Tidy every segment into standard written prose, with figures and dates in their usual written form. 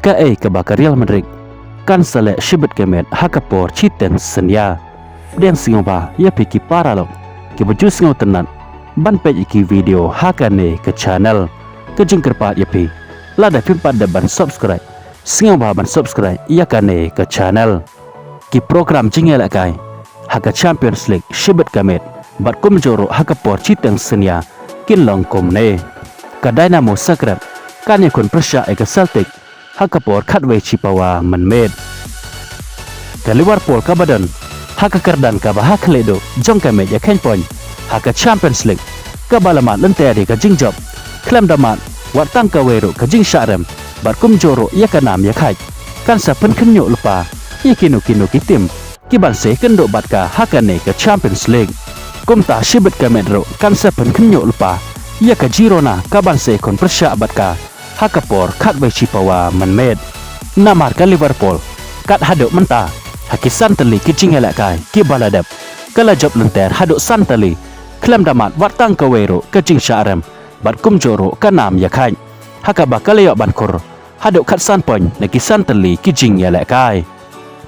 ka ke Real Madrid kan selek shibet kemet hakapor chiten senya deng singova ya piki paralok ke baju singau tenan ban pe iki video hakane ke channel ke jengkerpat ya pi lada pimpat ban subscribe singova ban subscribe ya kane ke channel ki program jingel kai haka Champions League shibet kemet bat kum joro hakapor chiten senya kin long komne ka Dynamo Zagreb kan yakun persya ke Celtic hakapor khatwe chipawa manmed ke Liverpool ka badan haka kerdan ka bahak ledo jong ka meja ken point haka Champions League ka balamat lente ka jingjob klem damat watang ka wero ka jing syarem bar kum joro ya kanam ya khai kan sa pen khnyo lupa ya kinu kitim kiban se kendo bat ka haka ne ka Champions League kum ta shibet ka medro kan sa pen khnyo lupa ya ka Girona ka ban se kon persya bat ka hakapor khatwe chipawa manmed namar ka Liverpool kat hadok menta haki santali kijing kai ki baladap kala job lenter hadok santali klem damat watang ka wero kijing syarem bat kum joro kanam ya khai haka bakale ban kor hadok khat san pon neki santali kijing kai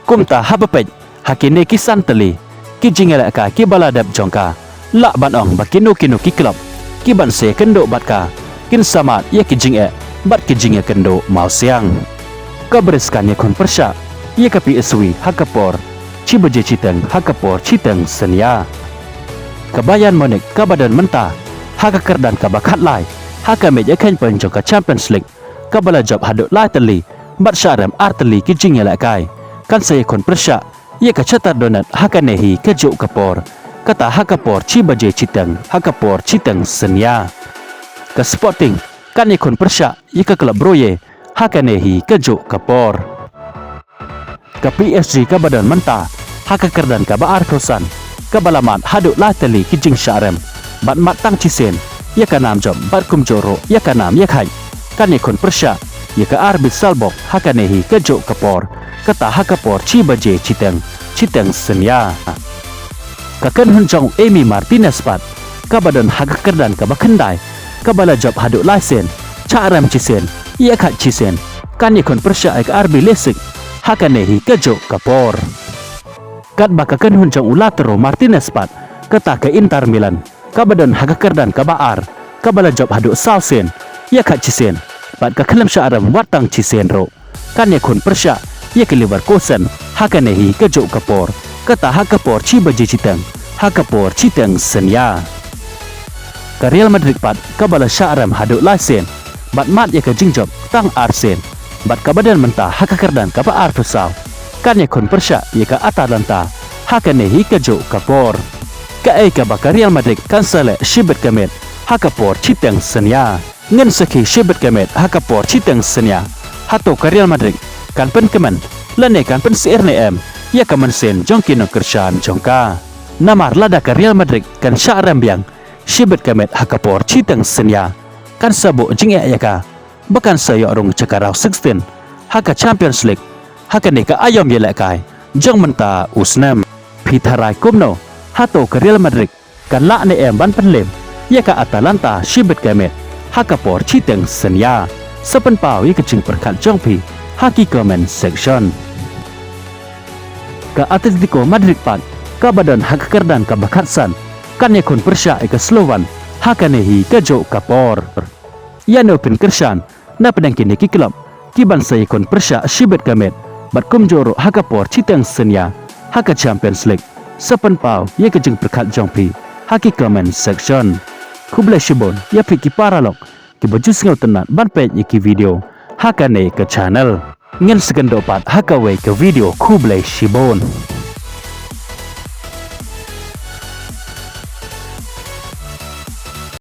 kum ta habapej haki ne ki santali kijing kai ki baladap jongka la ban ong bakino ki klub ki ban se kendo bat ka kin samat ya kijing bat kijing kendo mau siang kaberiskan kon persya ia ka PSV hakapor cibeje citeng hakapor citeng senia kabayan monik kabadan menta haka kerdan kabakat lai haka meja ken penjong ka Champions League kabala job haduk lai teli bat syarem arteli kijing kai kan saya kon persya ia ka catat donat haka nehi kejuk kapor kata hakapor cibeje citeng hakapor citeng senia ke Sporting kan ikon persya ika klub Broye haka nehi kejuk kapor ke PSG ka badan menta haka kerdan ka baar krosan ka balamat haduk lateli kijing syarem bat matang cisen ya kanam job bat kum joro ya kanam ya khai kan ikon persya ika arbit salbok haka nehi kejuk kapor kata hakapor cibaje citeng senya ka ken hunjong Emi Martinez pat ka badan haka kerdan ka bakendai ka bala job haduk laisen Charem cisen, ia kat cisen, kan ikon persya ek RB Leipzig, haka nehi kejuk kapor. Kat bakakan hunjang ulatero Martinez pat, kata ke Inter Milan, kabadan haka kerdan kabaar, kabala job haduk salsen, ia kat cisen, pat ke kelem syarem watang cisen ro, kan ikon persya, ia ke Leverkusen, haka nehi kejuk kapor, kata hakapor cibaje citeng, hakapor citeng senya. Ke Real Madrid pat, kabala syarem haduk laisen, bat mat ya ke jingjob tang arsen bat kabadan mentah haka kerdan kapa arfusau kan ya kon persya ya ke atalanta haka nehi kejuk kapor ka Real Madrid kan sele shibet kemet hakapor citeng senya ngen seki shibet kemet hakapor citeng senya hato ke Real Madrid kan pen kemen lane kan pen CRNM ya kemen sen jongkino kershan jongka namar lada ke Real Madrid kan syarem biang shibet kemet hakapor citeng senya kan sabuk jing ya ka bahkan saya orang cekarau 16 haka Champions League haka ni ka ayom yelak kai jong menta usnam pitharai kumno hato ke Real Madrid kan la ne ban penlem ya ka Atalanta shibet kemet haka por citeng senya sepen pau ya kecing perkat jong pi haki comment section ke Atletico Madrid pat ka badan haka kerdan ka bakatsan kan yakun persya ke Slovan haka nehi kejuk kapor ya no pin kershan na pedang kini ki klub ki ban saya kon persya shibet kemet bat kum joro hakapor citeng senya haka Champions League sepen pau ya kejeng perkat jongpi haki comment section kublai shibon ya piki paralok ki baju singau tenat ban pej ki video haka ne ke channel ngen sekendo pat haka we ke video kublai shibon